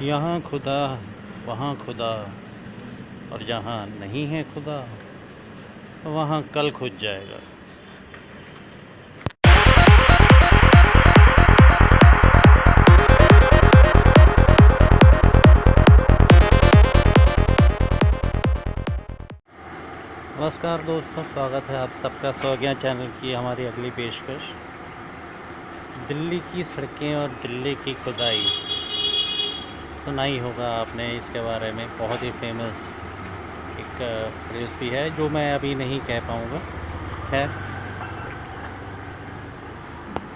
यहाँ खुदा वहाँ खुदा और जहाँ नहीं है खुदा वहाँ कल खुद जाएगा। नमस्कार दोस्तों, स्वागत है आप सबका स्वागत चैनल की हमारी अगली पेशकश। दिल्ली की सड़कें और दिल्ली की खुदाई सुना ही होगा आपने इसके बारे में। बहुत ही फेमस एक फ्रेज़ भी है जो मैं अभी नहीं कह पाऊँगा। खैर,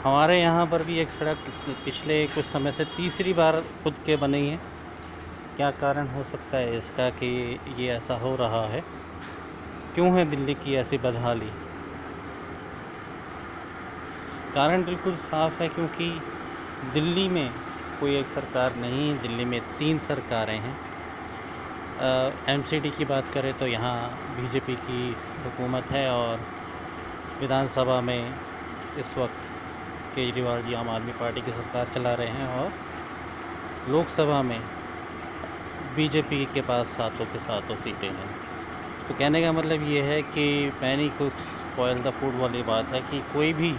हमारे यहाँ पर भी एक सड़क पिछले कुछ समय से तीसरी बार खुद के बनी है। क्या कारण हो सकता है इसका कि ये ऐसा हो रहा है? क्यों है दिल्ली की ऐसी बदहाली? कारण बिल्कुल साफ़ है, क्योंकि दिल्ली में कोई एक सरकार नहीं, दिल्ली में 3 सरकारें हैं। एमसीडी की बात करें तो यहाँ बीजेपी की हुकूमत है और विधानसभा में इस वक्त केजरीवाल जी आम आदमी पार्टी की सरकार चला रहे हैं और लोकसभा में बीजेपी के पास सातों के सातों सीटें हैं। तो कहने का मतलब ये है कि मैनी कुक्स स्पॉइल द फूड वाली बात है कि कोई भी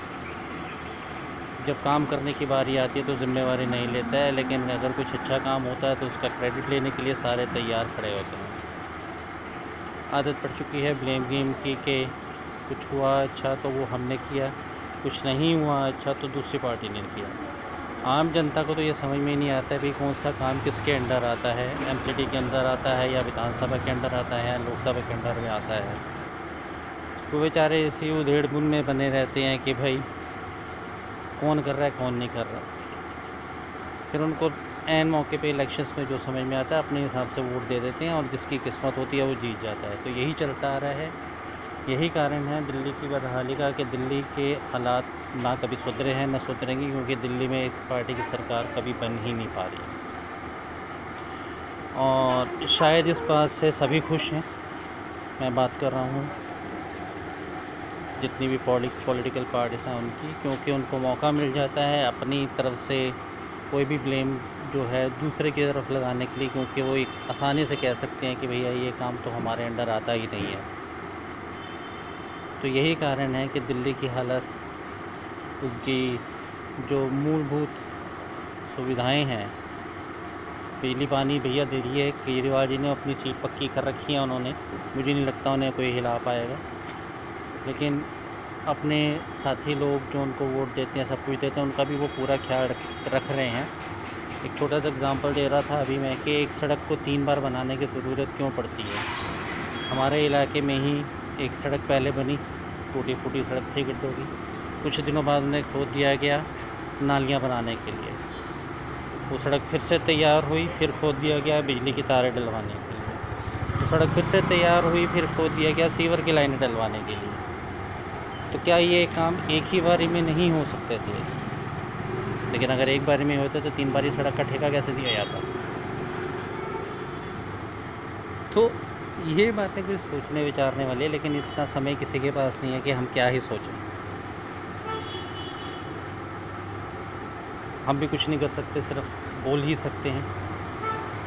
जब काम करने की बारी आती है तो ज़िम्मेवारी नहीं लेता है, लेकिन अगर कुछ अच्छा काम होता है तो उसका क्रेडिट लेने के लिए सारे तैयार खड़े होते हैं। आदत पड़ चुकी है ब्लेम गेम की कि कुछ हुआ अच्छा तो वो हमने किया, कुछ नहीं हुआ अच्छा तो दूसरी पार्टी ने किया। आम जनता को तो ये समझ में ही नहीं आता है भाई कौन सा काम किसके अंडर आता है, एमसीडी के अंदर आता है या विधानसभा के अंदर आता है या लोकसभा के अंदर में आता है। तो बेचारे इसी उधेड़-बुन में बने रहते हैं कि भाई कौन कर रहा है कौन नहीं कर रहा। फिर उनको ऐन मौके पे इलेक्शंस में जो समझ में आता है अपने हिसाब से वोट दे देते हैं और जिसकी किस्मत होती है वो जीत जाता है। तो यही चलता आ रहा है। यही कारण है दिल्ली की बदहाली का कि दिल्ली के हालात ना कभी सुधरे हैं ना सुधरेंगे, क्योंकि दिल्ली में एक पार्टी की सरकार कभी बन ही नहीं पा रही। और शायद इस बात से सभी खुश हैं। मैं बात कर रहा हूँ जितनी भी पॉलिटिकल पार्टीज़ हैं उनकी, क्योंकि उनको मौका मिल जाता है अपनी तरफ से कोई भी ब्लेम जो है दूसरे की तरफ लगाने के लिए, क्योंकि वो एक आसानी से कह सकते हैं कि भैया ये काम तो हमारे अंडर आता ही नहीं है। तो यही कारण है कि दिल्ली की हालत, उनकी जो मूलभूत सुविधाएं हैं, बिजली पानी भैया दे रही है केजरीवाल जी ने, अपनी सीट पक्की कर रखी है उन्होंने। मुझे नहीं लगता उन्हें कोई हिला पाएगा, लेकिन अपने साथी लोग जो उनको वोट देते हैं, सब कुछ देते हैं, उनका भी वो पूरा ख्याल रख रहे हैं। एक छोटा सा एग्ज़ाम्पल दे रहा था अभी मैं कि एक सड़क को 3 बार बनाने की ज़रूरत क्यों पड़ती है। हमारे इलाके में ही एक सड़क पहले बनी, टूटी फूटी सड़क थी गड्ढों की। कुछ दिनों बाद उन्हें खोद दिया गया नालियाँ बनाने के लिए। वो सड़क फिर से तैयार हुई, फिर खोद दिया गया बिजली की तारें डलवाने के लिए। वो सड़क फिर से तैयार हुई, फिर खोद दिया गया सीवर की लाइनें डलवाने के लिए। तो क्या ये काम एक ही बारी में नहीं हो सकते थे? लेकिन अगर एक बारी में होते तो 3 बारी सड़क का ठेका कैसे दिया जाता? तो ये बातें कुछ सोचने विचारने वाली है, लेकिन इतना समय किसी के पास नहीं है कि हम क्या ही सोचें। हम भी कुछ नहीं कर सकते, सिर्फ बोल ही सकते हैं।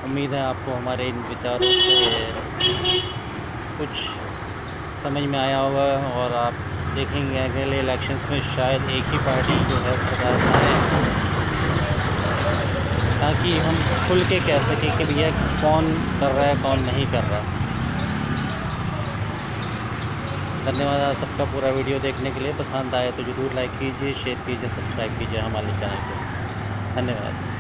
उम्मीद है आपको हमारे इन विचारों से कुछ समझ में आया होगा और आप देखेंगे अगले इलेक्शंस में शायद एक ही पार्टी जो है सरकार में आए, ताकि हम खुल के कह सकें कि भैया कौन कर रहा है कौन नहीं कर रहा। धन्यवाद आप सबका पूरा वीडियो देखने के लिए। पसंद आए तो ज़रूर लाइक कीजिए, शेयर कीजिए, सब्सक्राइब कीजिए हमारे चैनल को। धन्यवाद।